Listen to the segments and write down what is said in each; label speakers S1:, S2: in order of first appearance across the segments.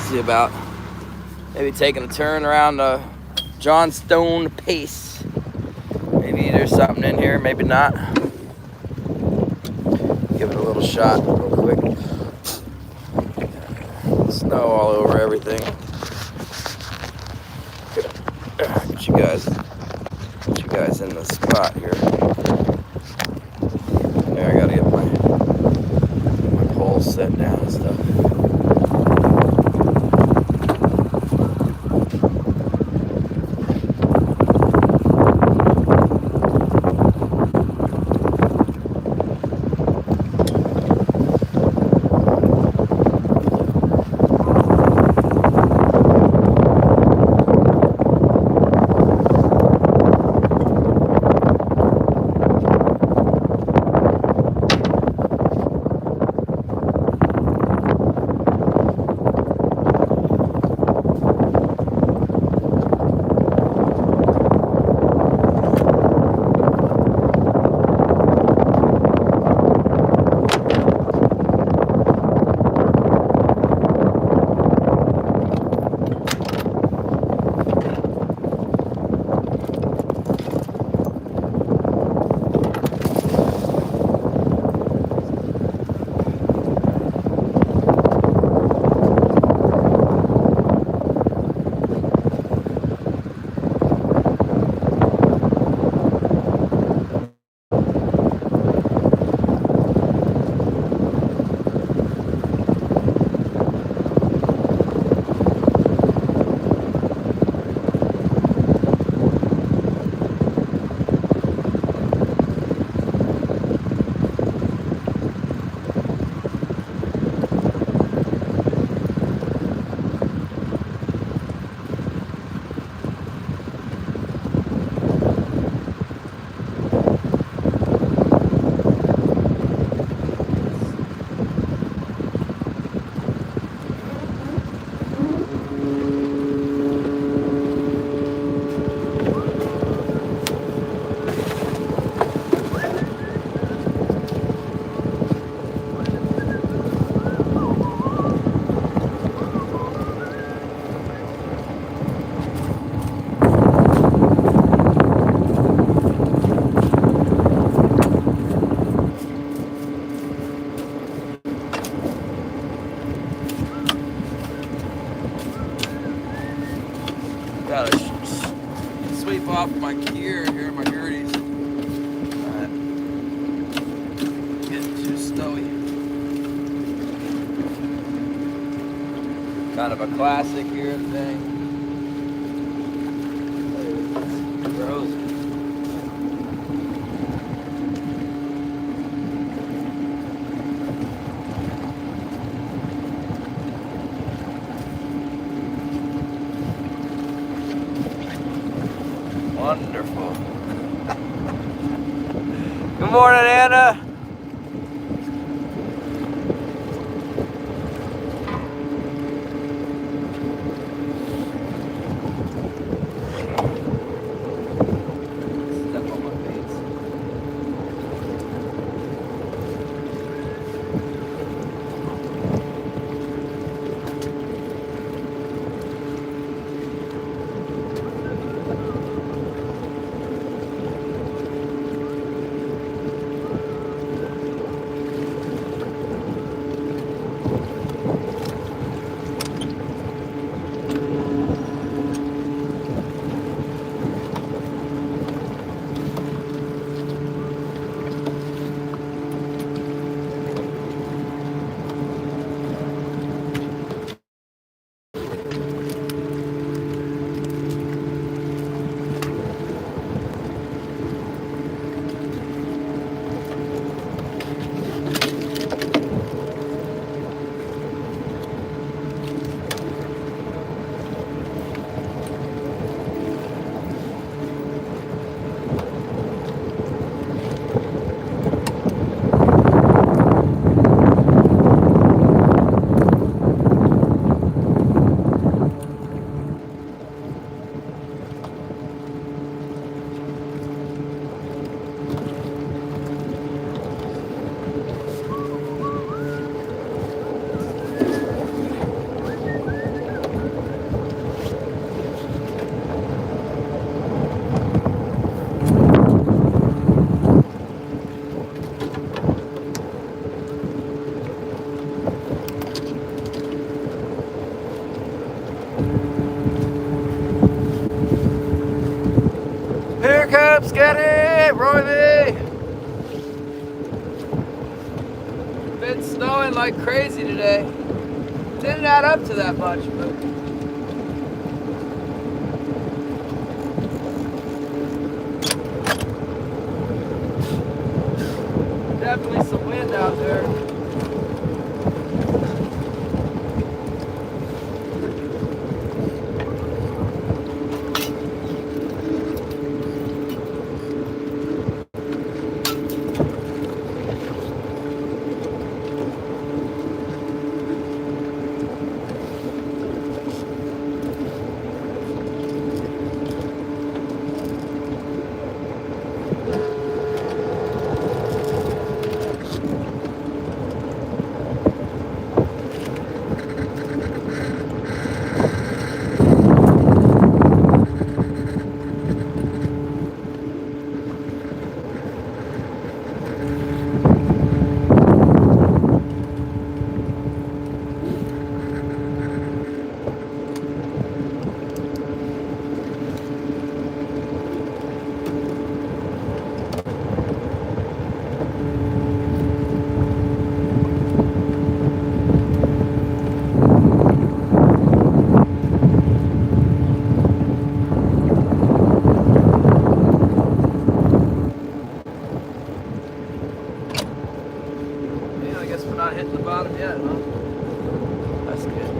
S1: see about maybe taking a turn around Johnstone Pace. Maybe there's something in here, maybe not. Give it a little shot real quick. Snow all over everything. Get you guys in the spot here. There, I gotta get my pole set down and stuff. Gotta sweep off my gear here, my girdies. Getting too snowy. Kind of a classic here thing. Gross. Wonderful. Good morning, Anna. Step on my face. up, Skinny? Roy V. Been snowing like crazy today. Didn't add up to that much, but definitely some wind out there. Not hitting the bottom yet, huh? That's good.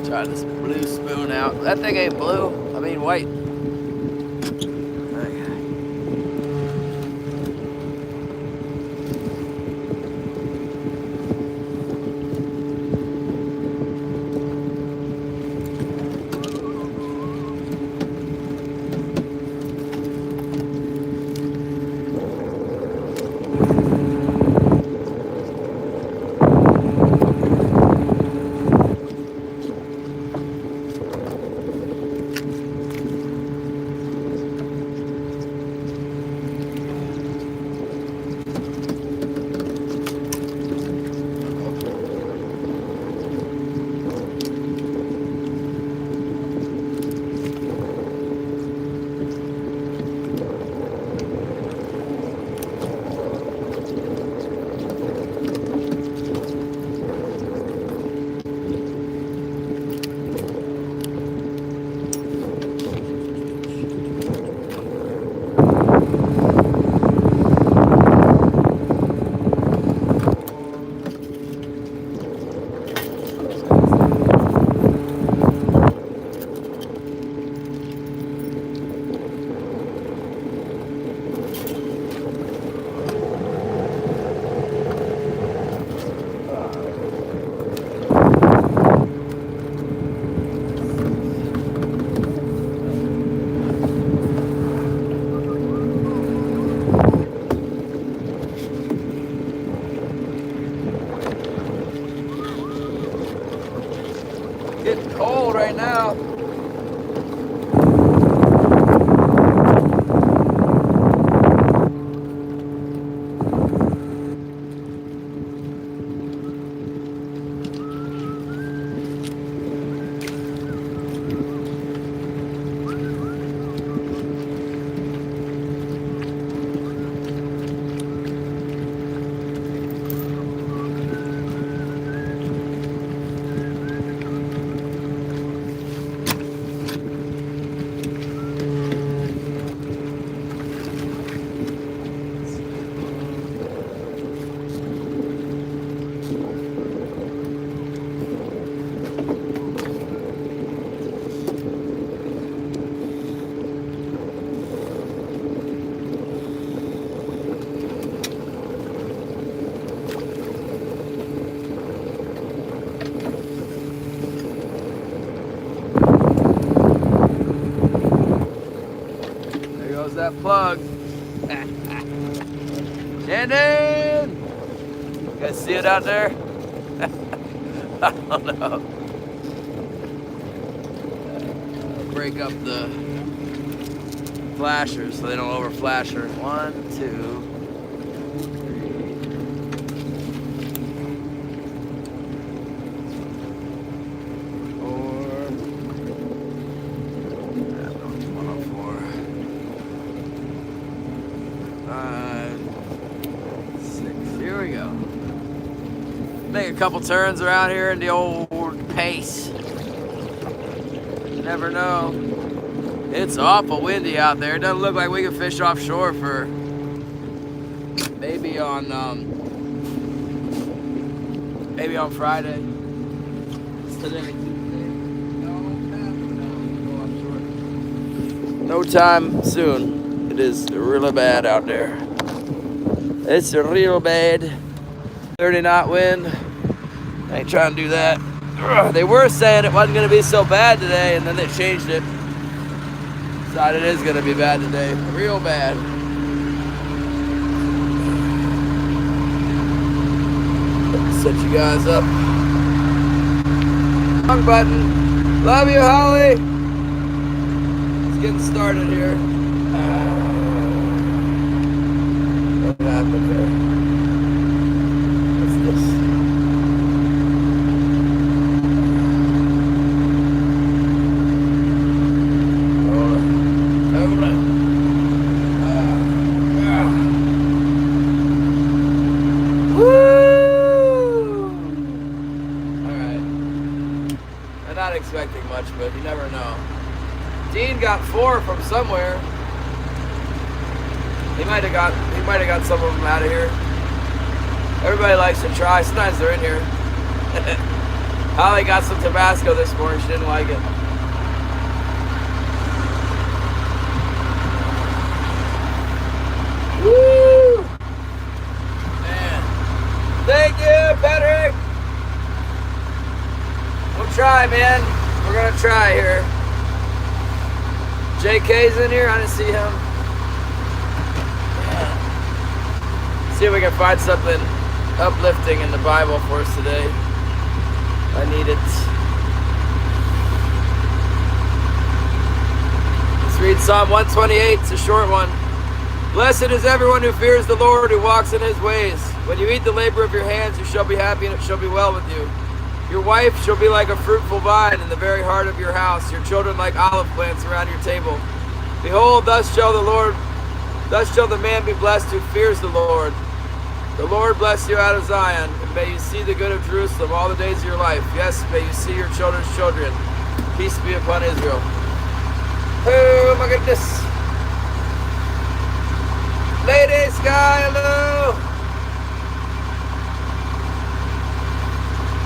S1: Try this blue spoon out. That thing ain't blue. I mean white. Getting cold right now. That plug. Shannon! You guys see it out there? I don't know. Break up the flashers so they don't over flash her. 1, 2, 3. 5, 6. Here we go. Make a couple turns around here in the old pace. Never know. It's awful windy out there. It doesn't look like we can fish offshore for maybe on Friday. It's today Tuesday. No time soon. It is really bad out there. It's real bad. 30 knot wind. I ain't trying to do that. They were saying it wasn't going to be so bad today, and then they changed it. Decided it is going to be bad today. Real bad. Set you guys up. Wrong button. Love you, Holly. It's getting started here. What happened there? What's this? Expecting much, but you never know. Dean got 4 from somewhere. He might have got some of them out of here. Everybody likes to try. Sometimes they're in here. Holly got some Tabasco this morning. She didn't like it. Woo! Man. Thank you, Patrick. We'll try, man. We're gonna try here. JK's in here. I didn't see him. Yeah. See if we can find something uplifting in the Bible for us today. I need it. Let's read Psalm 128. It's a short one. Blessed is everyone who fears the Lord, who walks in his ways. When you eat the labor of your hands, you shall be happy, and it shall be well with you. Your wife shall be like a fruitful vine in the very heart of your house, your children like olive plants around your table. Behold, thus shall the man be blessed who fears the Lord. The Lord bless you out of Zion, and may you see the good of Jerusalem all the days of your life. Yes, may you see your children's children. Peace be upon Israel. Oh my goodness. Lady Sky, hello.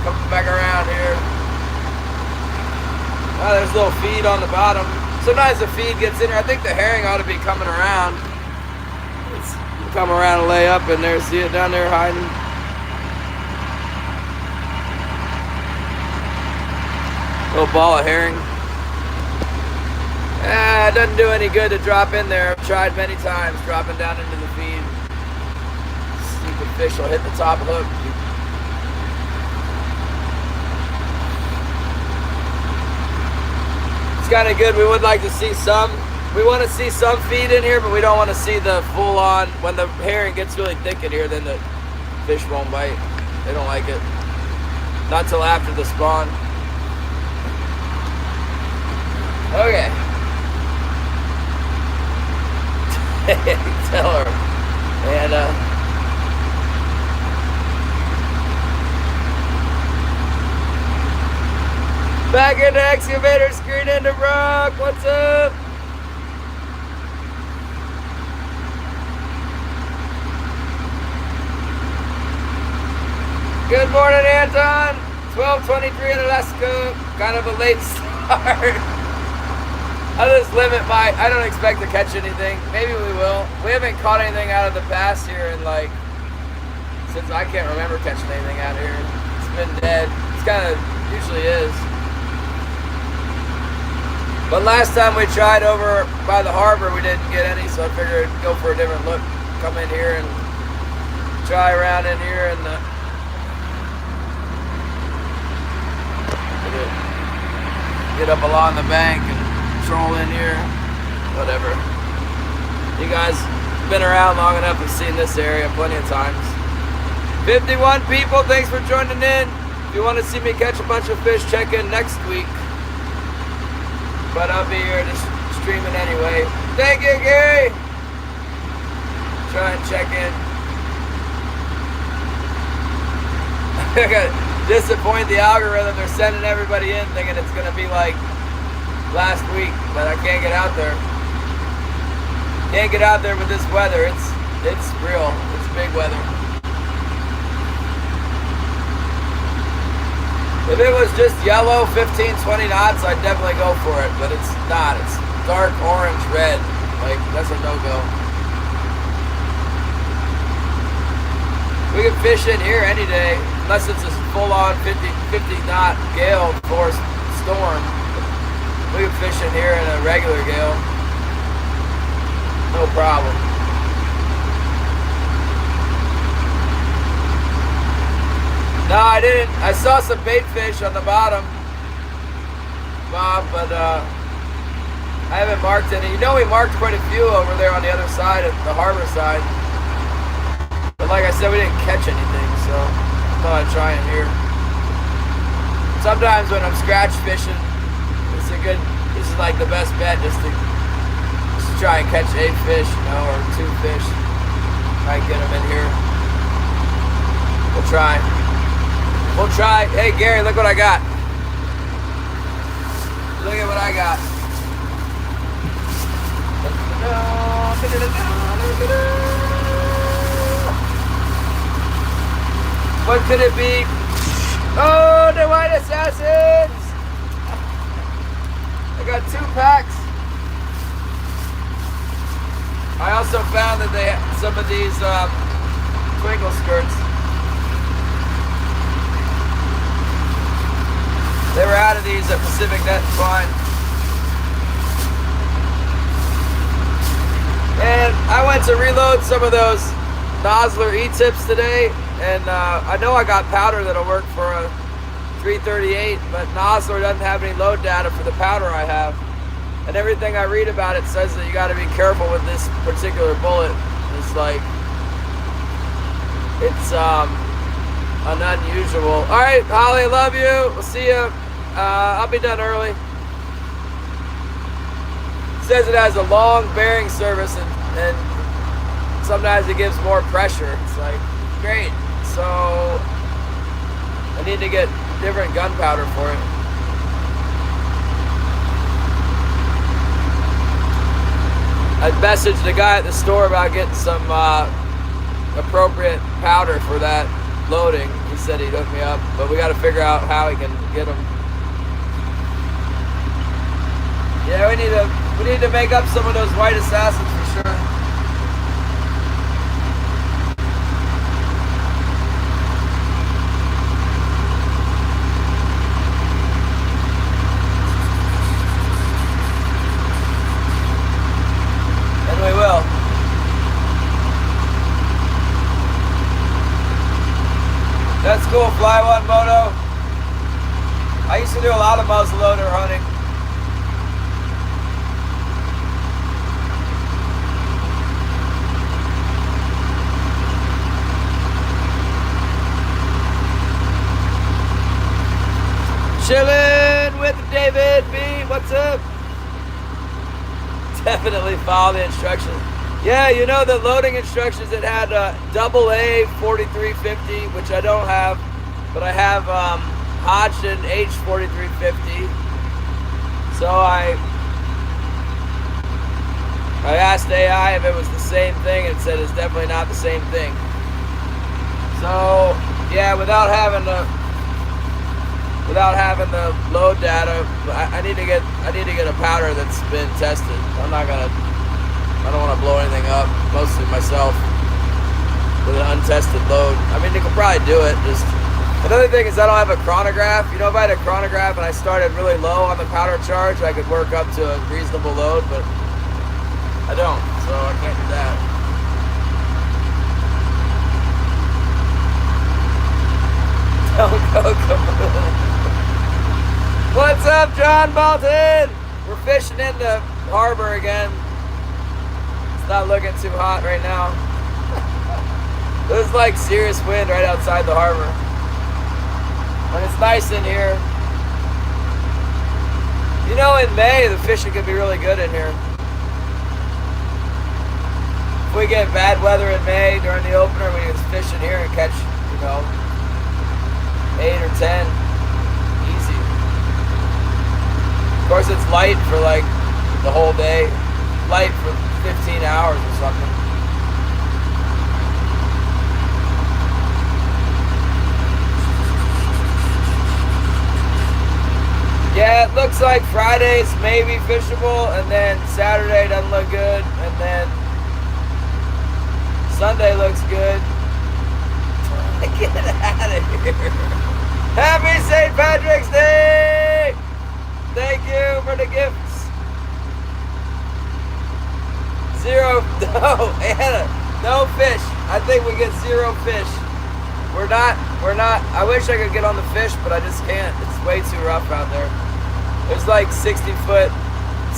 S1: Coming back around here. Oh, there's a little feed on the bottom. Sometimes the feed gets in here. I think the herring ought to be coming around. It's come around and lay up in there. See it down there hiding. Little ball of herring. It doesn't do any good to drop in there. I've tried many times dropping down into the feed. Stupid fish will hit the top hook. Kind of good. We would like to see some. We want to see some feed in here, but we don't want to see the full on. When the herring gets really thick in here, then the fish won't bite. They don't like it. Not till after the spawn. Okay. Tell her. And back in the excavator, screen into Brock. What's up? Good morning, Anton. 12:23 in Alaska. Kind of a late start. I just limit my. I don't expect to catch anything. Maybe we will. We haven't caught anything out of the past here in since I can't remember catching anything out here. It's been dead. It's kind of usually is. But last time we tried over by the harbor, we didn't get any, so I figured I'd go for a different look. Come in here and try around in here and get up along the bank and troll in here. Whatever. You guys been around long enough and seen this area plenty of times. 51 people, thanks for joining in. If you want to see me catch a bunch of fish, check in next week. But I'll be here just streaming anyway. Thank you, Gary. Try and check in. I gotta disappoint the algorithm. They're sending everybody in thinking it's gonna be like last week, but I can't get out there. Can't get out there with this weather. It's real. It's big weather. If it was just yellow, 15, 20 knots, I'd definitely go for it, but it's not. It's dark orange, red. Like, that's a no-go. We can fish in here any day, unless it's a full-on 50 knot gale force storm. We can fish in here in a regular gale. No problem. No, I didn't. I saw some bait fish on the bottom, Bob, but I haven't marked any. You know, we marked quite a few over there on the other side, at the harbor side. But like I said, we didn't catch anything, so I thought I'd try in here. Sometimes when I'm scratch fishing, this is like the best bet, just to try and catch a fish, you know, or two fish. Try and get them in here. We'll try. We'll try. Hey, Gary, look what I got. Look at what I got. What could it be? Oh, the white assassins! I got 2 packs. I also found that they had some of these twinkle skirts. They were out of these at Pacific Net and Fine. And I went to reload some of those Nosler E-tips today, and I know I got powder that'll work for a 338, but Nosler doesn't have any load data for the powder I have. And everything I read about it says that you got to be careful with this particular bullet. It's like, it's an unusual. All right, Holly, love you. We'll see you. I'll be done early. It says it has a long bearing service, and sometimes it gives more pressure. It's like, great. So I need to get different gunpowder for it. I messaged the guy at the store about getting some appropriate powder for that loading. He said he'd hook me up, but we got to figure out how he can get them. Yeah, we need to make up some of those white assassins for sure. We will. That's cool, Fly One Moto. I used to do a lot of muzzleloader hunting. Chillin' with David B. What's up? Definitely follow the instructions. Yeah, you know the loading instructions, it had AA 4350, which I don't have, but I have Hodgson H 4350. So I asked AI if it was the same thing, and it said it's definitely not the same thing. So yeah, without having the load data, I need to get a powder that's been tested. I don't want to blow anything up, mostly myself, with an untested load. I mean, they could probably do it. Just another thing is I don't have a chronograph. You know, if I had a chronograph and I started really low on the powder charge, I could work up to a reasonable load, but I don't, so I can't do that. Don't go kaboom. What's up, John Bolton? We're fishing in the harbor again. It's not looking too hot right now. There's like serious wind right outside the harbor. But it's nice in here. You know, in May, the fishing can be really good in here. If we get bad weather in May during the opener, we can fish in here and catch, 8 or 10. Easy. Of course, it's light for like the whole day. Light for 15 hours or something. Yeah, it looks like Friday's maybe fishable, and then Saturday doesn't look good, and then Sunday looks good. Get out of here. Happy St. Patrick's Day! Thank you for the gifts. Zero, no, Anna, no fish. I think we get 0 fish. We're not, I wish I could get on the fish, but I just can't. It's way too rough out there. There's like 60-foot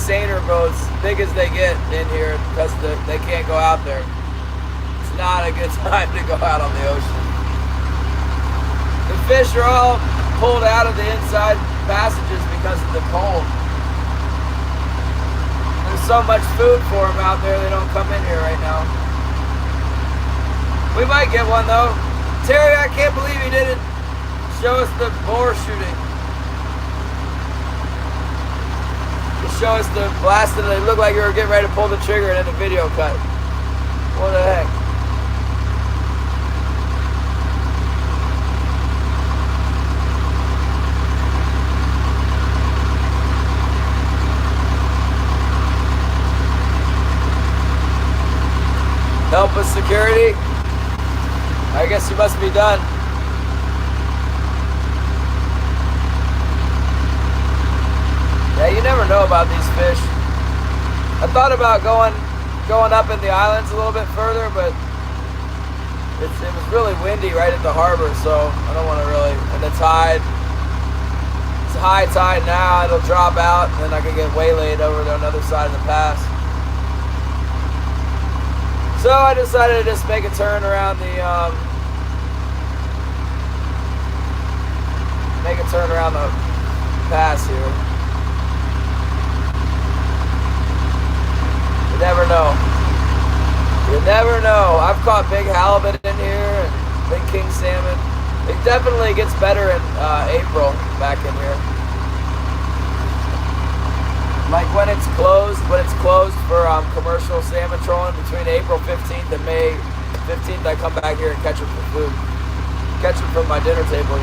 S1: seiner boats, big as they get in here, because they can't go out there. It's not a good time to go out on the ocean. The fish are all pulled out of the inside passages because of the cold. There's so much food for them out there, they don't come in here right now. We might get one though. Terry, I can't believe you didn't show us the boar shooting. You show us the blasting, it looked like you were getting ready to pull the trigger and then the video cut. What the heck? Help with security? I guess you must be done. Yeah, you never know about these fish. I thought about going up in the islands a little bit further, but it was really windy right at the harbor, so I don't want to really. And the tide, it's high tide now, it'll drop out, and then I can get waylaid over to another side of the pass. So I decided to just make a turn around the pass here. You never know. You never know. I've caught big halibut in here and big king salmon. It definitely gets better in April back in here. Like when it's closed for commercial salmon trolling between April 15th and May 15th, I come back here and catch them for food. Catch them from my dinner table,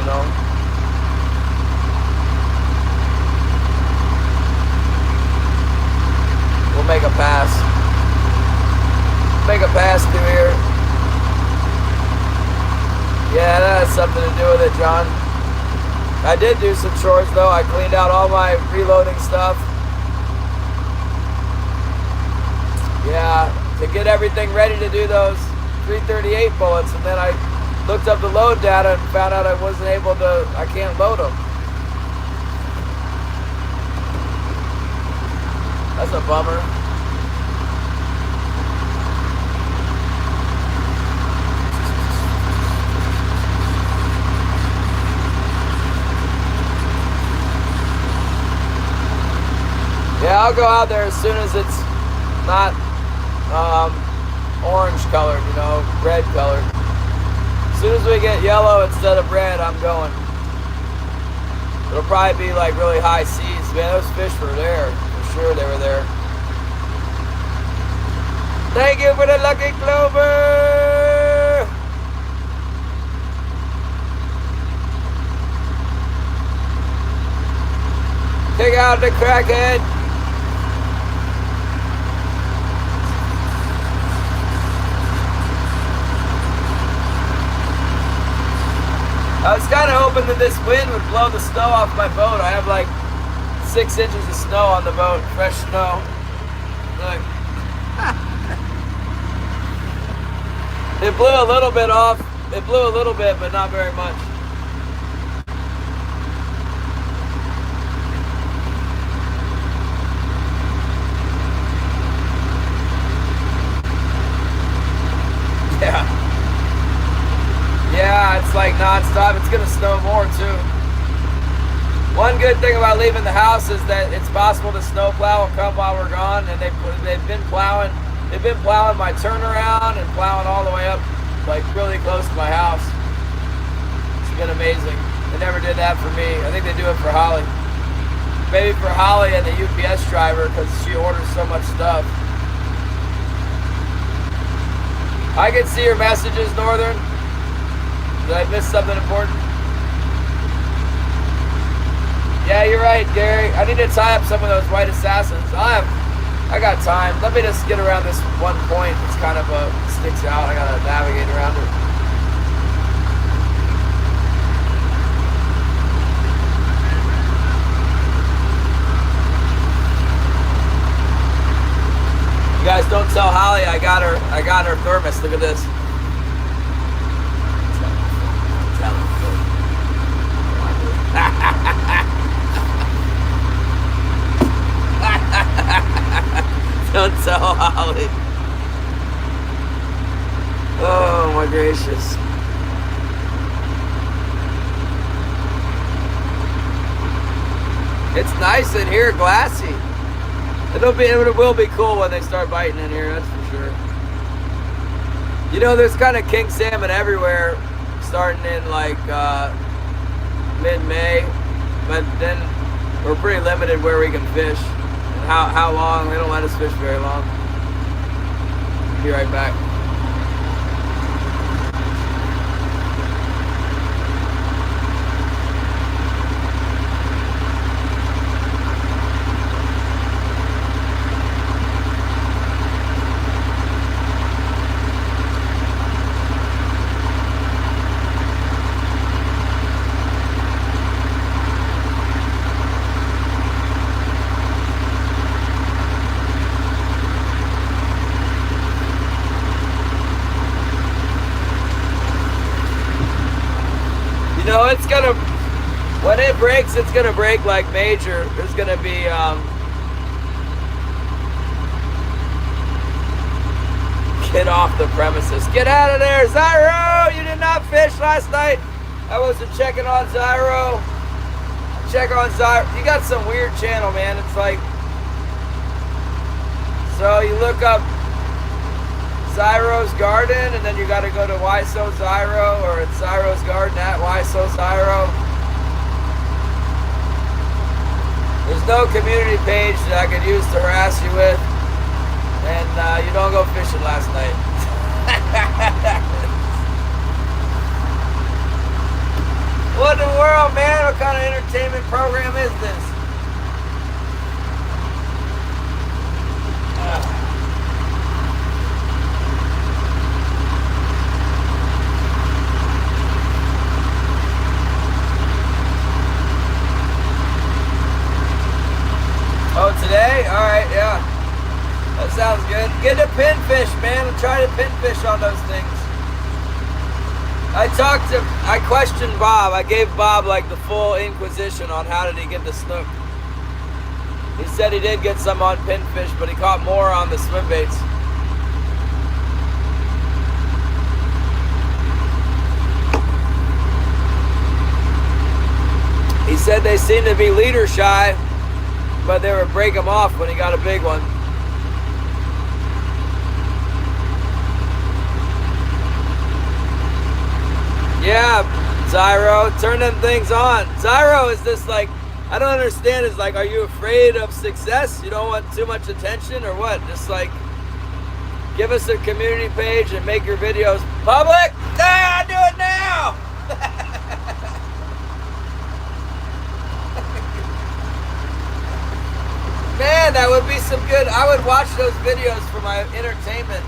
S1: We'll make a pass. Make a pass through here. Yeah, that has something to do with it, John. I did do some chores though. I cleaned out all my reloading stuff. Yeah, to get everything ready to do those 338 bullets, and then I looked up the load data and found out I can't load them. That's a bummer. Yeah, I'll go out there as soon as it's not orange colored, red colored. As soon as we get yellow instead of red, I'm going. It'll probably be like really high seas. Man, those fish were there. For sure they were there. Thank you for the lucky clover! Take out the crackhead! I was kind of hoping that this wind would blow the snow off my boat. I have like 6 inches of snow on the boat, fresh snow. Look. It blew a little bit off. It blew a little bit, but not very much. Yeah. Yeah, it's like non-stop. It's going to snow more too. One good thing about leaving the house is that it's possible the snow plow will come while we're gone, and they've been plowing They've been plowing my turnaround and plowing all the way up, like really close to my house. It's been amazing. They never did that for me. I think they do it for Holly. Maybe for Holly and the UPS driver because she orders so much stuff. I can see your messages, Northern. Did I miss something important? Yeah, you're right, Gary. I need to tie up some of those white assassins. I got time. Let me just get around this one point. It's kind of sticks out. I gotta navigate around it. You guys don't tell Holly I got her thermos. Look at this. Tell Don't tell Holly. Oh my gracious. It's nice in here, glassy. It will be cool when they start biting in here, that's for sure. You know, there's kind of king salmon everywhere, starting in like mid-May, but then we're pretty limited where we can fish. And how long? They don't let us fish very long. Be right back. No, it's gonna, when it breaks, it's gonna break like major. There's gonna be, get off the premises. Get out of there, Zyro! You did not fish last night. I wasn't checking on Zyro. Check on Zyro. You got some weird channel, man. It's like, so you look up Zyro's Garden, and then you got to go to Why So Zyro, or it's Zyro's Garden at Why So Zyro. There's no community page that I could use to harass you with, and you don't go fishing last night. What in the world, man? What kind of entertainment program is this? Oh, today? Alright, yeah. That sounds good. Get a pinfish, man. I'm trying to pinfish on those things. I questioned Bob. I gave Bob like the full inquisition on how did he get the snook. He said he did get some on pinfish, but he caught more on the swim baits. He said they seem to be leader shy, but they would break him off when he got a big one. Yeah, Zyro, turn them things on. Zyro is just like, I don't understand. Is like, are you afraid of success? You don't want too much attention or what? Just like, give us a community page and make your videos public. Ah, do it now. Man, that would be some good. I would watch those videos for my entertainment.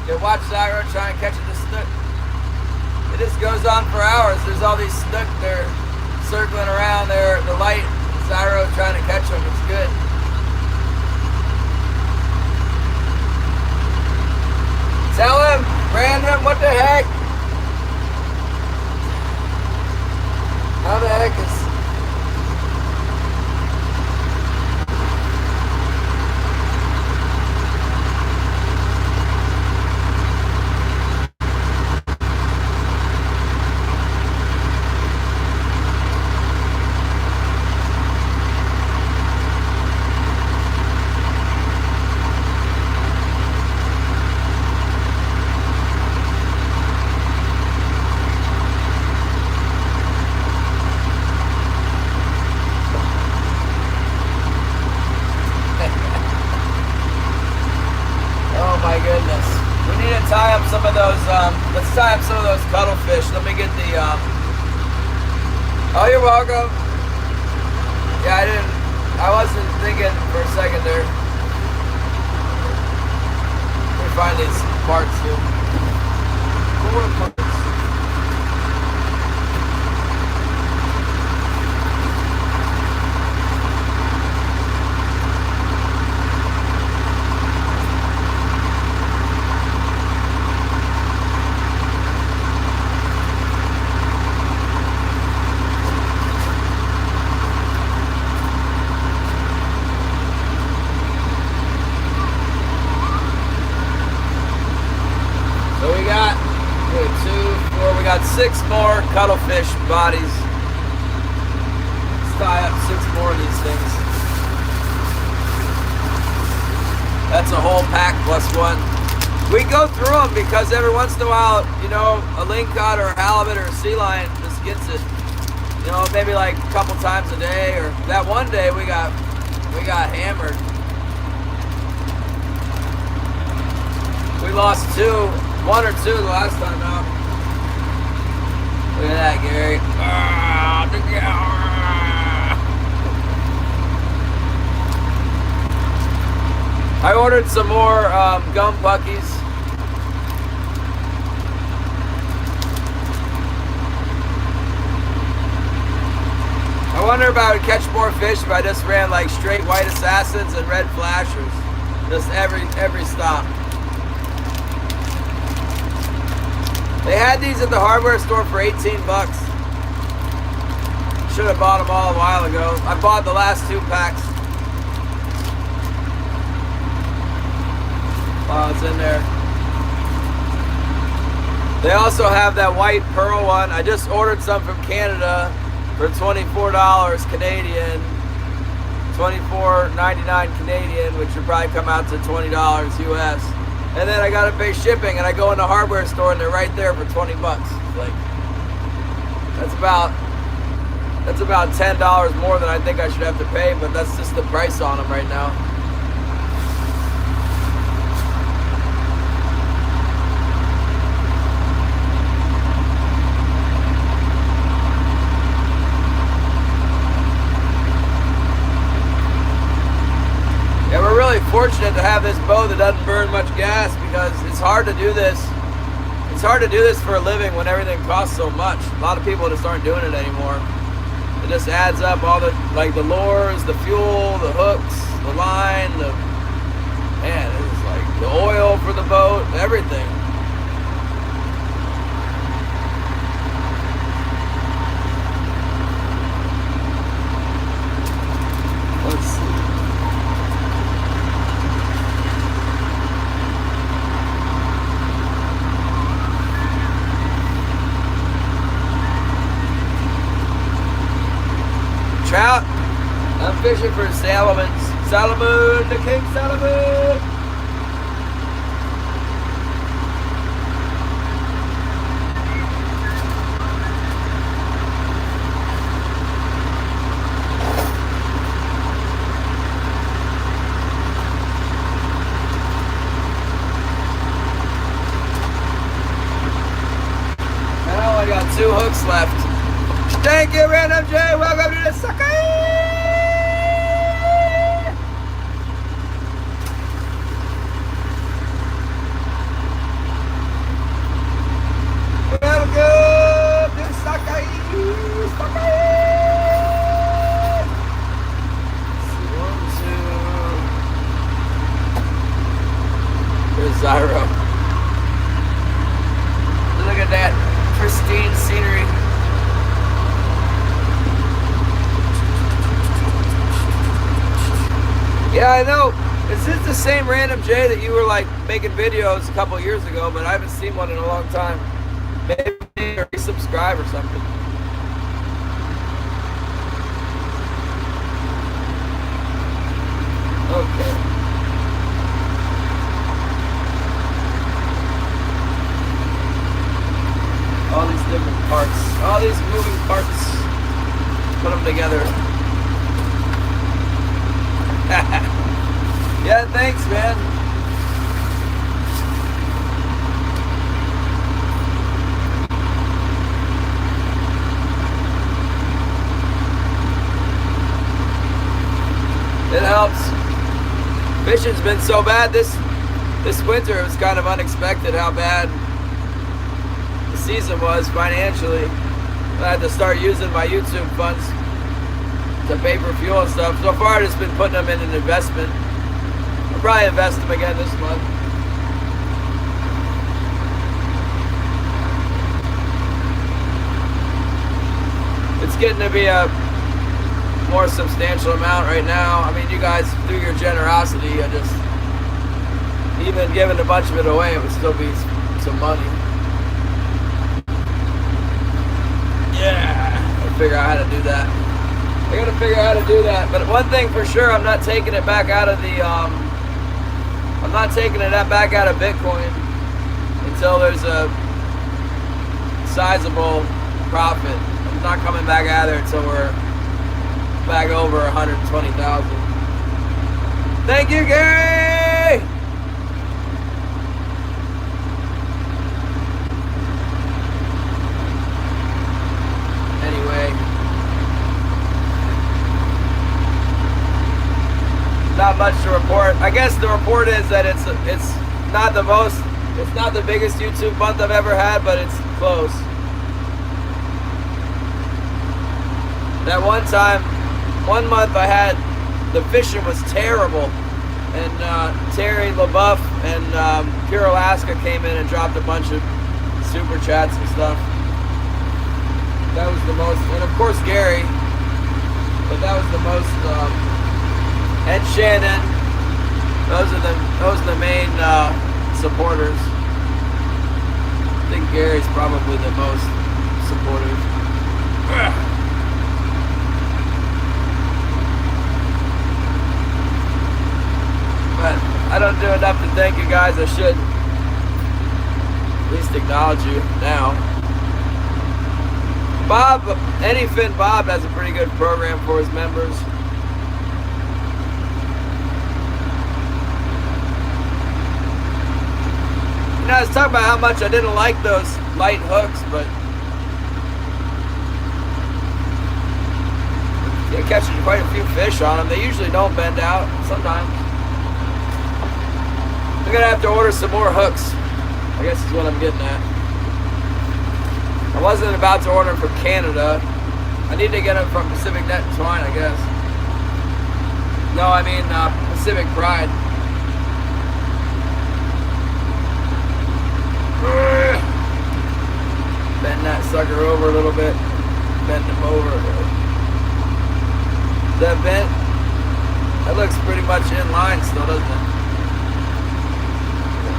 S1: You watch Zyro try and catch the snook. It just goes on for hours. There's all these snook. They're circling around there. The light. Zyro trying to catch them. It's good. Tell him, Brandon, what the heck? How the heck is... some of those, let's tie up some of those cuttlefish. Let me get the, oh, you're welcome. Yeah, I wasn't thinking for a second there. Let me find these parts here. More parts. We got 6 more cuttlefish bodies. Let's tie up 6 more of these things. That's a whole pack plus 1. We go through them because every once in a while, you know, a lingcod or a halibut or a sea lion just gets it. You know, maybe like a couple times a day, or that one day we got hammered. We lost 1 or 2 the last time out. Look at that, Gary. I ordered some more gum buckies. I wonder if I would catch more fish if I just ran like straight white assassins and red flashers. Just every stop. They had these at the hardware store for 18 bucks. Should have bought them all a while ago. I bought the last 2 packs. Oh, it's in there. They also have that white pearl one. I just ordered some from Canada for $24 Canadian. $24.99 Canadian, which would probably come out to $20 US. And then I gotta pay shipping, and I go in the hardware store and they're right there for 20 bucks. Like, that's about $10 more than I think I should have to pay, but that's just the price on them right now. Yeah, we're really fortunate to have this boat that doesn't burn much gas, because it's hard to do this. It's hard to do this for a living when everything costs so much. A lot of people just aren't doing it anymore. It just adds up, all the, like the lures, the fuel, the hooks, the line, man, it's like the oil for the boat, everything. Let's see. Trout. I'm fishing for salmon. Salmon, the king salmon. And I only got 2 hooks left. Thank you, Random J. Welcome to the sucker. Welcome to the sucker. There's Zyro. Look at that pristine scenery. Yeah, I know. Is this the same Random J that you were like making videos a couple years ago, but I haven't seen one in a long time? Maybe resubscribe or something. Okay. All these different parts. All these moving parts. Put them together. Yeah, thanks, man. Fishing's been so bad this winter. It was kind of unexpected how bad the season was financially. I had to start using my YouTube funds to pay for fuel and stuff. So far, I've just been putting them in an investment. I'll probably invest them again this month. It's getting to be a more substantial amount right now. I mean, you guys, through your generosity, even giving a bunch of it away, it would still be some money. Yeah, I gotta figure out how to do that. I gotta figure out how to do that. But one thing for sure, I'm not taking it back out of the, I'm not taking it back out of Bitcoin until there's a sizable profit. I'm not coming back out of there until we're back over 120,000. Thank you, Gary! Anyway, not much to report. I guess the report is that it's not the biggest YouTube month I've ever had, but it's close. That one month I had, the fishing was terrible, and Terry LaBeouf and Pure Alaska came in and dropped a bunch of super chats and stuff. That was the most, and of course Gary, but that was the most, and Shannon. Those are the main supporters. I think Gary's probably the most supportive. But I don't do enough to thank you guys. I should at least acknowledge you now. Bob, Anyfin Bob has a pretty good program for his members. You know, I was talking about how much I didn't like those light hooks, but you're catching quite a few fish on them. They usually don't bend out sometimes. I'm gonna have to order some more hooks, I guess is what I'm getting at. I wasn't about to order them from Canada. I need to get them from Pacific Net and Twine, I guess. No, I mean Pacific Pride. Bend that sucker over a little bit. Bend him over. Is that bent? That looks pretty much in line still, doesn't it?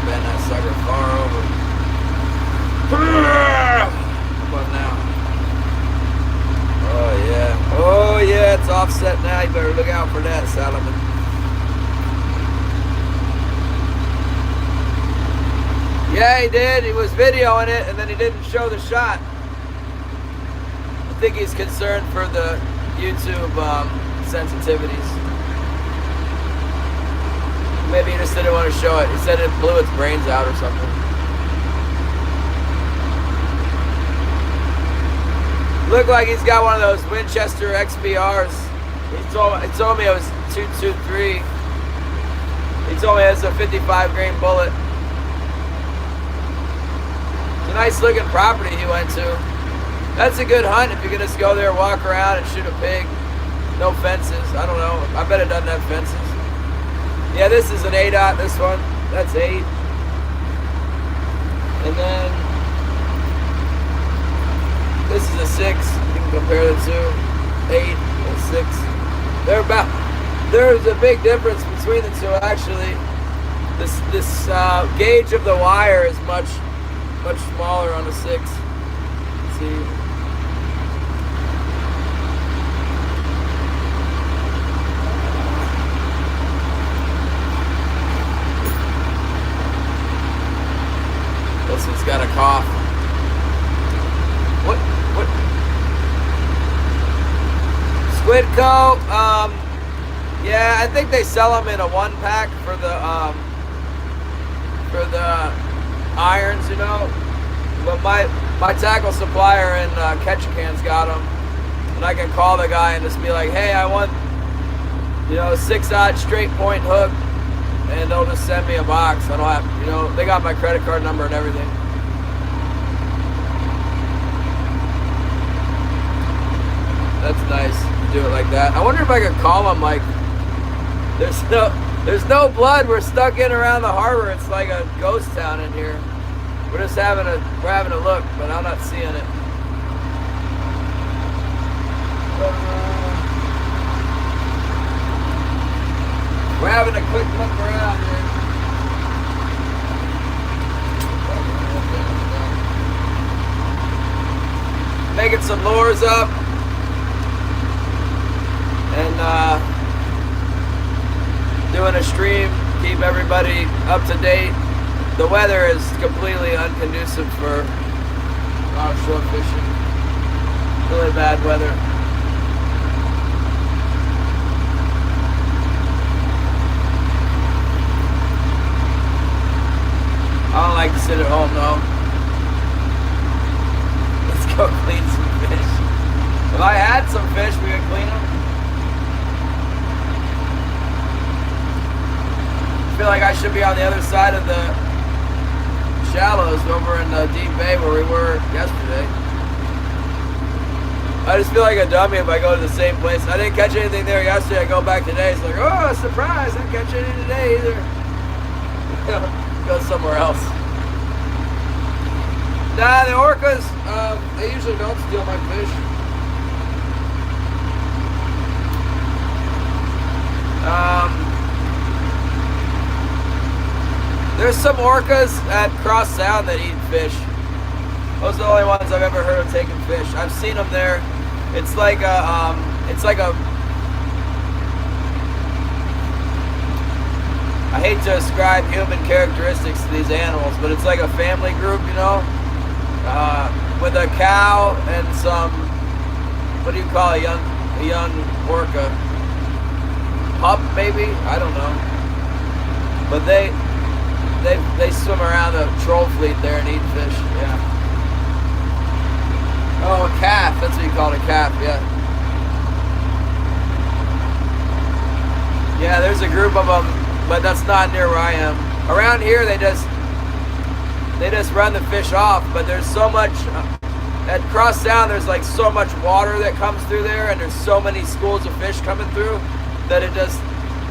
S1: Bend that sucker far over. Come on now. Oh yeah. Oh yeah, it's offset now. You better look out for that, Salmon. Yeah, he did. He was videoing it, and then he didn't show the shot. I think he's concerned for the YouTube sensitivities. Maybe he just didn't want to show it. He said it blew its brains out or something. Looked like he's got one of those Winchester XBRs. He told me it was 223. He told me it's a 55 grain bullet. It's a nice looking property he went to. That's a good hunt if you can just go there, walk around and shoot a pig. No fences. I don't know. I bet it doesn't have fences. Yeah, this is an 8-aught, this one. That's 8. And then this is a 6. You can compare the two. 8 and 6. There's a big difference between the two actually. This gauge of the wire is much smaller on the 6. Let's see. This one's got a cough. What? Squidco, yeah, I think they sell them in a 1-pack for the irons, you know. But my tackle supplier in Ketchikan's got them, and I can call the guy and just be like, hey, I want, you know, a 6-aught straight point hook, and they'll just send me a box. I don't have, you know, they got my credit card number and everything. That's nice to do it like that. I wonder if I could call them like, there's no blood. We're stuck in around the harbor. It's like a ghost town in here. We're just having a look, but I'm not seeing it. We're having a quick look around here. Making some lures up. And doing a stream, keep everybody up to date. The weather is completely unconducive for offshore fishing. Really bad weather. I don't like to sit at home though. Let's go clean some fish. If I had some fish, we would clean them. I feel like I should be on the other side of the shallows over in the deep bay where we were yesterday. I just feel like a dummy if I go to the same place. I didn't catch anything there yesterday. I go back today. It's like, oh, surprise! I didn't catch anything today either. Go somewhere else. Nah, the orcas, they usually don't steal my fish. There's some orcas at Cross Sound that eat fish. Those are the only ones I've ever heard of taking fish. I've seen them there. It's like a, I hate to ascribe human characteristics to these animals, but it's like a family group, you know, with a cow and some, what do you call a young orca? Pup, maybe? I don't know. But they swim around the troll fleet there and eat fish, yeah. Oh, a calf, that's what you call it, a calf, yeah. Yeah, there's a group of them, but that's not near where I am. Around here, they just run the fish off, but there's so much, at Cross Sound, there's like so much water that comes through there, and there's so many schools of fish coming through, that it just,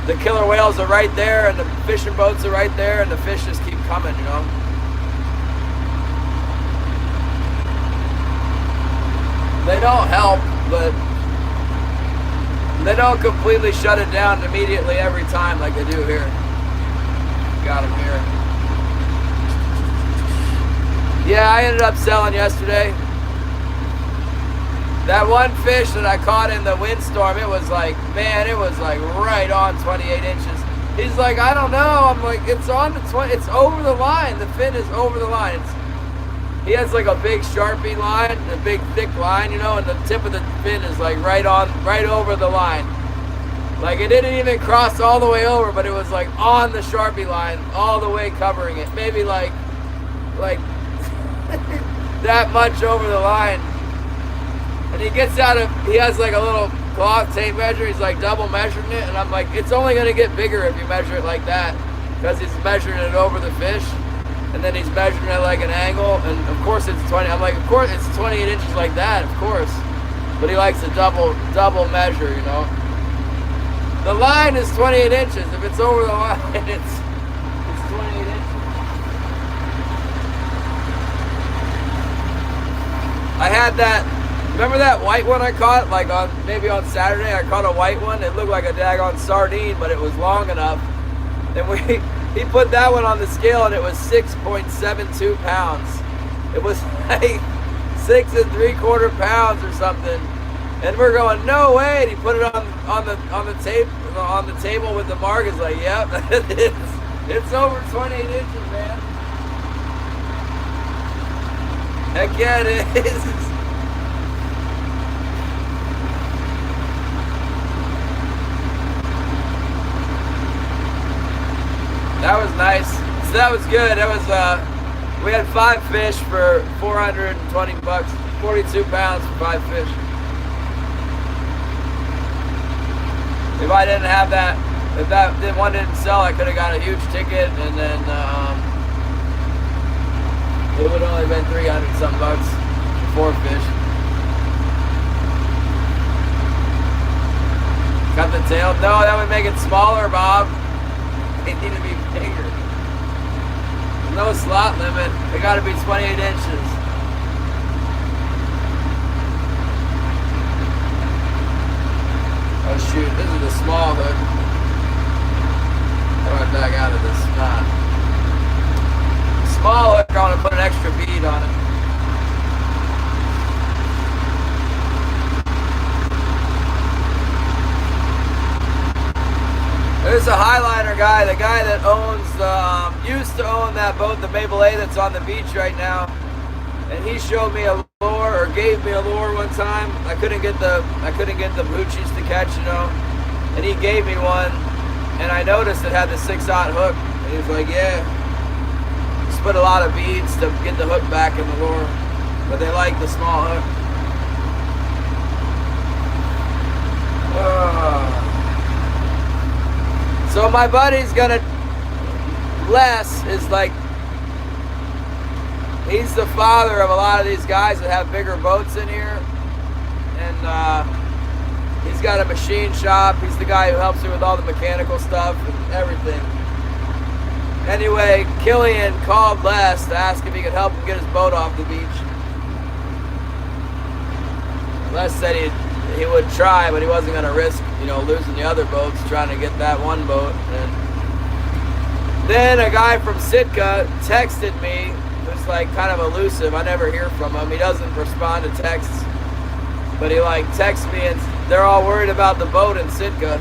S1: the killer whales are right there, and the fishing boats are right there, and the fish just keep coming, you know? They don't help, but they don't completely shut it down immediately every time like they do here. Got them here. Yeah, I ended up selling yesterday. That one fish that I caught in the windstorm, it was like, man, it was like right on 28 inches. He's like, I don't know. I'm like, it's on the it's over the line. The fin is over the line. He has like a big Sharpie line, a big thick line, you know, and the tip of the fin is like right over the line. Like it didn't even cross all the way over, but it was like on the Sharpie line, all the way covering it. Maybe like that much over the line. And he gets out of, he has like a little cloth tape measure, he's like double measuring it, and I'm like, it's only gonna get bigger if you measure it like that, because he's measuring it over the fish, and then he's measuring it like an angle, and of course it's 20, I'm like, of course it's 28 inches like that, of course, but he likes to double measure, you know. The line is 28 inches, if it's over the line, it's 28 inches. I had that, remember that white one I caught, like maybe on Saturday, I caught a white one, it looked like a daggone sardine, but it was long enough, and he put that one on the scale, and it was 6.72 pounds. It was like 6 3/4 pounds or something, and we're going, no way, and he put it on the table with the mark, it's like, yep, it's over 28 inches, man. Heck yeah, it is. That was nice. So that was good. That was we had 5 fish for $420, 42 pounds for 5 fish. If I didn't have that if that one didn't sell, I could have got a huge ticket, and then it would only been 300 some bucks for 4 fish. Cut the tail? No, that would make it smaller, Bob. They need to be bigger. No slot limit. They got to be 28 inches. Oh shoot, this is a small hook. How do I back out of this knot? Small hook, I want to put an extra bead on it. There's a Highliner guy, the guy that owns, used to own that boat, the Mabel A, that's on the beach right now. And he showed me a lure, or gave me a lure one time. I couldn't get the hoochies to catch, you know. And he gave me one, and I noticed it had the 6/0 hook. And he was like, yeah, just put a lot of beads to get the hook back in the lure. But they like the small hook. So my buddy's gonna, Les is like, he's the father of a lot of these guys that have bigger boats in here. And he's got a machine shop. He's the guy who helps me with all the mechanical stuff and everything. Anyway, Killian called Les to ask if he could help him get his boat off the beach. Les said he would try, but he wasn't going to risk, you know, losing the other boats trying to get that one boat. And then a guy from Sitka texted me, who's like kind of elusive. I never hear from him. He doesn't respond to texts, but he like texts me, and they're all worried about the boat in Sitka.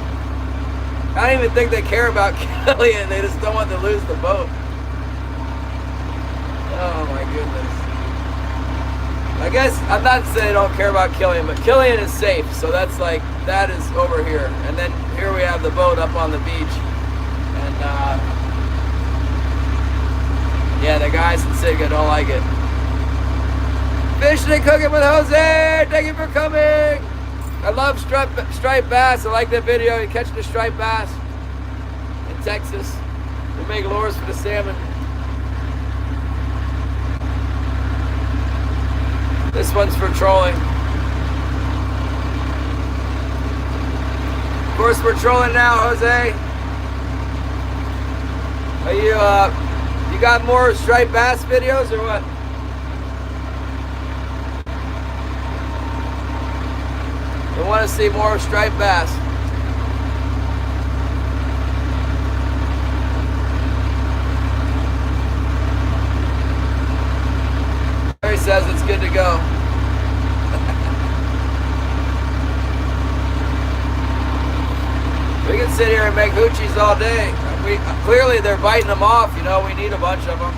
S1: I don't even think they care about Killian. They just don't want to lose the boat. Oh my goodness. I guess I'm not saying they don't care about Killian, but Killian is safe, so that's like, that is over here. And then here we have the boat up on the beach. And yeah, the guys in Sitka don't like it. Fishing and cooking with Jose, thank you for coming. I love striped bass. I like that video. You're catching the striped bass in Texas. We make lures for the salmon. This one's for trolling. Of course, we're trolling now, Jose. Are you got more striped bass videos or what? I want to see more striped bass. Larry says it's good to go. We can sit here and make hoochies all day. Clearly they're biting them off, you know, we need a bunch of them.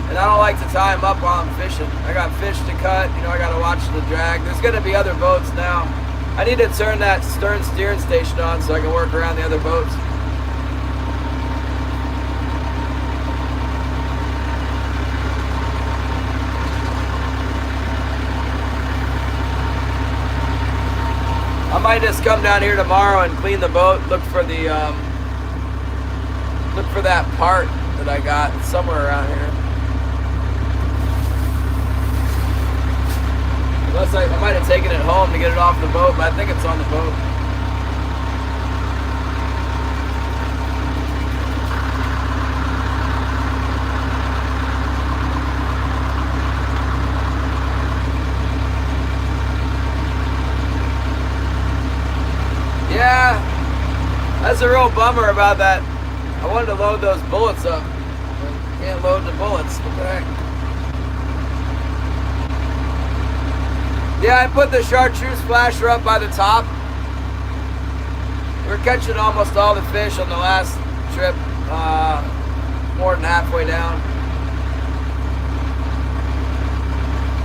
S1: And I don't like to tie them up while I'm fishing. I got fish to cut, you know, I gotta watch the drag. There's gonna be other boats now. I need to turn that stern steering station on so I can work around the other boats. I might just come down here tomorrow and clean the boat, look for that part that I got somewhere around here. Unless I might have taken it home to get it off the boat, but I think it's on the boat. Yeah, that's a real bummer about that. I wanted to load those bullets up. Can't load the bullets. What the heck? Yeah, I put the chartreuse flasher up by the top. We're catching almost all the fish on the last trip, more than halfway down.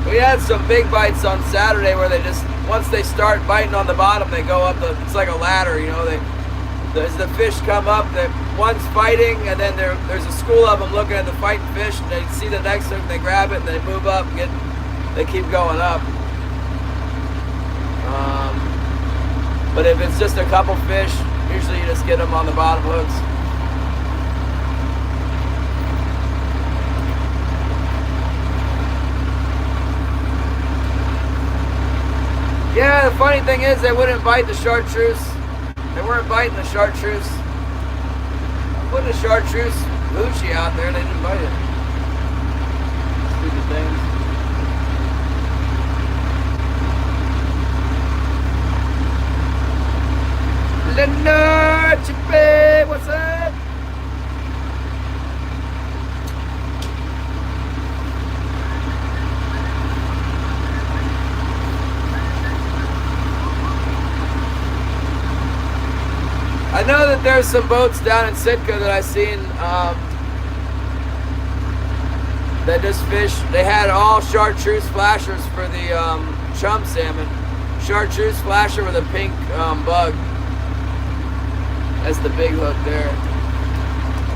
S1: We had some big bites on Saturday where they just, once they start biting on the bottom, they go up it's like a ladder, you know. As the fish come up, one's fighting, and then there's a school of them looking at the fighting fish, and they see the next one, they grab it, and they move up, and they keep going up. But if it's just a couple fish, Usually you just get them on the bottom hooks. Yeah, the funny thing is they wouldn't bite the chartreuse. They weren't biting the chartreuse. I put a chartreuse hoochie out there and they didn't bite it. Stupid things. Leonard, what's up? I know that there's some boats down in Sitka that I've seen that just fish. They had all chartreuse flashers for the chum salmon. Chartreuse flasher with a pink bug. That's the big hook there.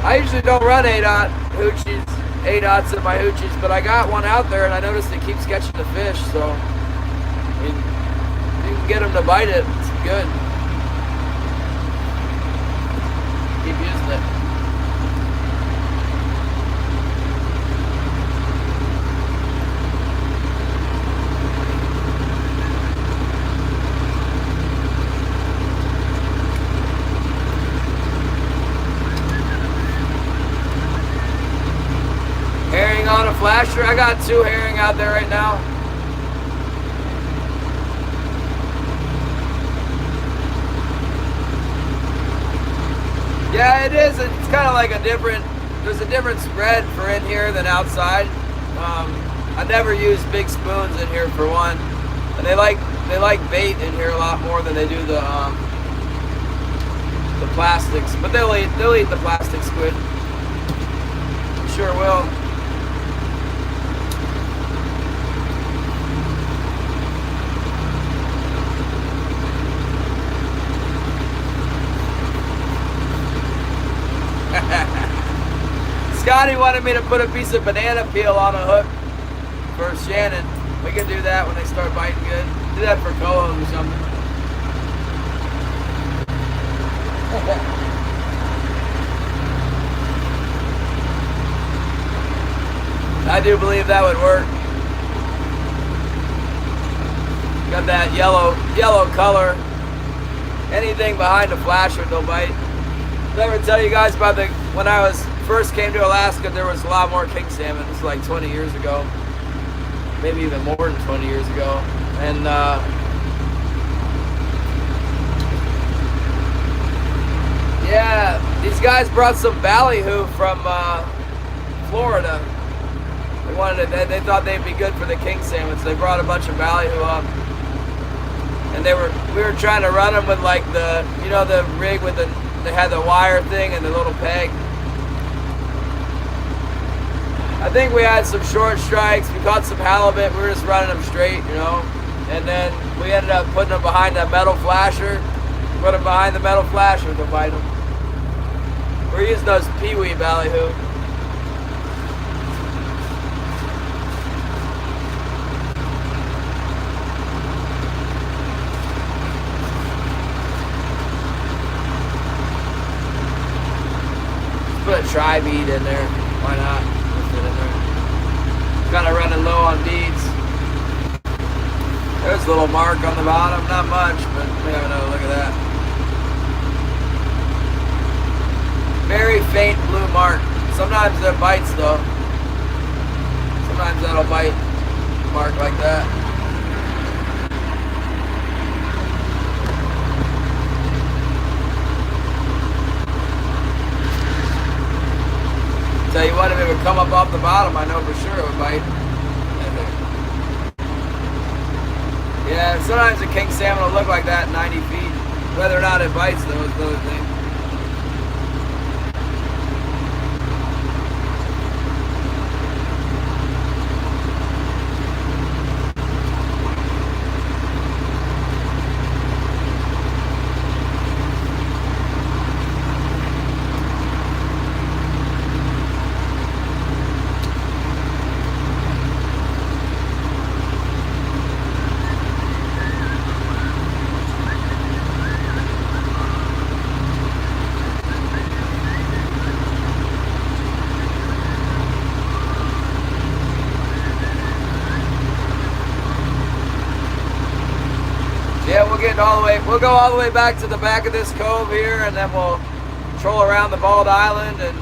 S1: I usually don't run 8-aught hoochies, 8-aughts in my hoochies, but I got one out there and I noticed it keeps catching the fish. So I mean, if you can get them to bite it, it's good. Keep using it. Herring on a flasher. I got 2 herring out there right now. Yeah, it is. It's kind of like there's a different spread for in here than outside. I never use big spoons in here for one. And they like bait in here a lot more than they do the plastics. But they'll eat the plastic squid. Sure will. Scotty wanted me to put a piece of banana peel on a hook for Shannon. We can do that when they start biting good. Do that for cohos or something. I do believe that would work. Got that yellow color. Anything behind the flasher, they'll bite. Did I ever tell you guys about when I first came to Alaska, there was a lot more king salmon. This was like 20 years ago. Maybe even more than 20 years ago. And yeah, these guys brought some ballyhoo from Florida. They thought they'd be good for the king salmon, so they brought a bunch of ballyhoo up. And we were trying to run them with like the rig with they had the wire thing and the little peg. I think we had some short strikes. We caught some halibut. We were just running them straight, And then we ended up putting them behind that metal flasher. Put them behind the metal flasher to bite them. We're using those peewee ballyhoo. Put a tri-bead in there. Why not? Kind of running low on beads. There's a little mark on the bottom, not much, but we have another look at that. Very faint blue mark. Sometimes that bites though. Sometimes that'll bite mark like that. Tell you what, if it would come up off the bottom, I know for sure it would bite. Yeah, sometimes a king salmon will look like that 90 feet. Whether or not it bites, though, is the other thing. get all the way. We'll go all the way back to the back of this cove here, and then we'll troll around the bald island and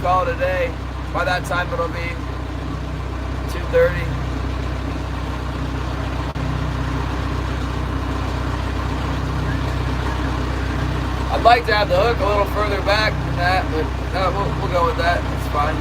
S1: call it a day. By that time, it'll be 2:30. I'd like to have the hook a little further back than that, but we'll go with that. It's fine.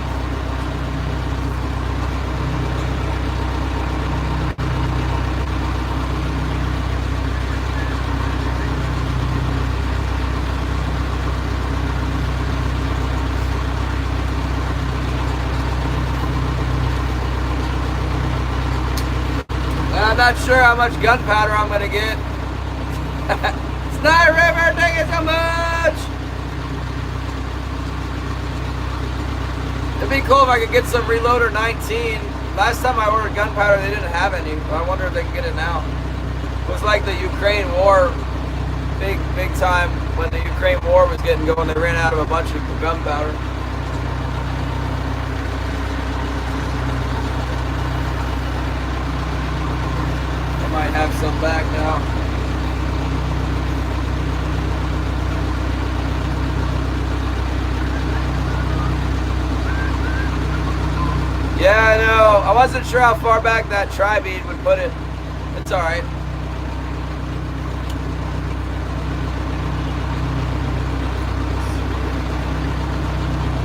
S1: I'm not sure how much gunpowder I'm going to get. Snipe River, thank you so much! It'd be cool if I could get some Reloader 19. Last time I ordered gunpowder, they didn't have any. I wonder if they can get it now. It was like the Ukraine war, big time, when the Ukraine war was getting going, they ran out of a bunch of gunpowder. Might have some back now. Yeah, I know. I wasn't sure how far back that tri-bead would put it. It's alright.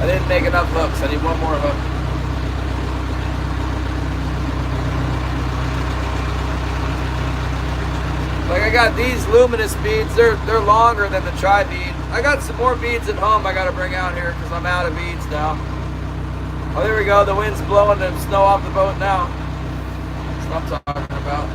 S1: I didn't make enough hooks. I need one more hook. Like I got these luminous beads, they're longer than the tri-bead. I got some more beads at home I gotta bring out here because I'm out of beads now. Oh, there we go, the wind's blowing the snow off the boat now. That's what I'm talking about.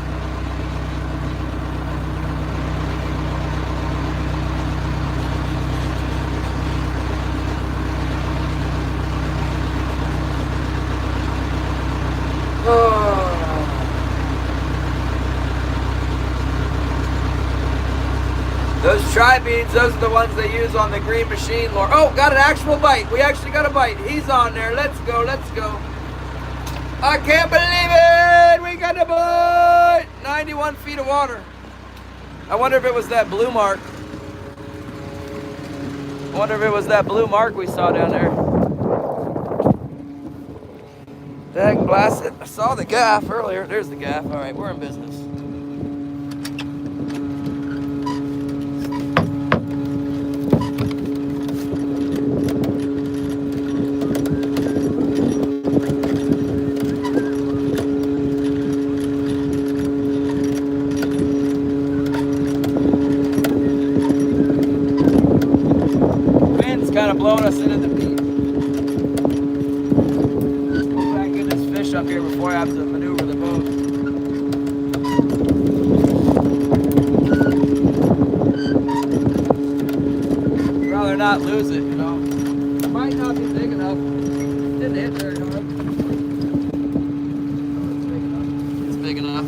S1: Oh. Those tri-beads, those are the ones they use on the green machine lure. Oh, got an actual bite. We actually got a bite. He's on there. Let's go, let's go. I can't believe it. We got a bite. 91 feet of water. I wonder if it was that blue mark. I wonder if it was that blue mark we saw down there. Dang, blast it. I saw the gaff earlier. There's the gaff. All right, we're in business. Blowing us into the beach. Hope I get this fish up here before I have to maneuver the boat. I'd rather not lose it, you know. It might not be big enough. It didn't hit very hard. Oh, it's big enough. It's big enough.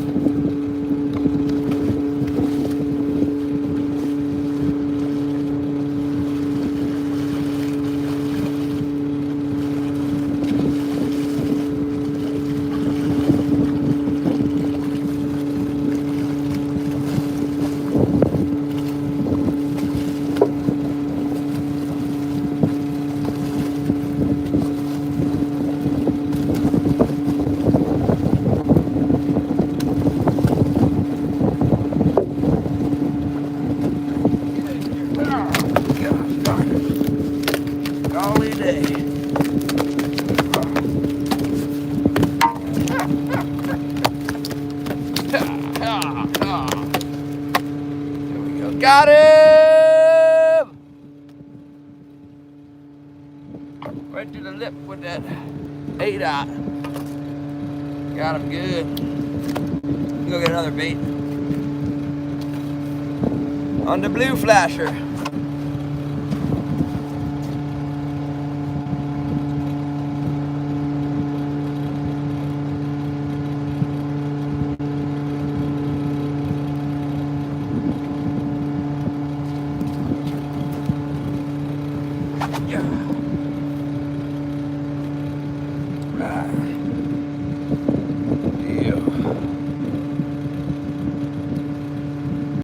S1: Got him! Right to the lip with that 8-aught. Got him good. Go get another bait. On the blue flasher.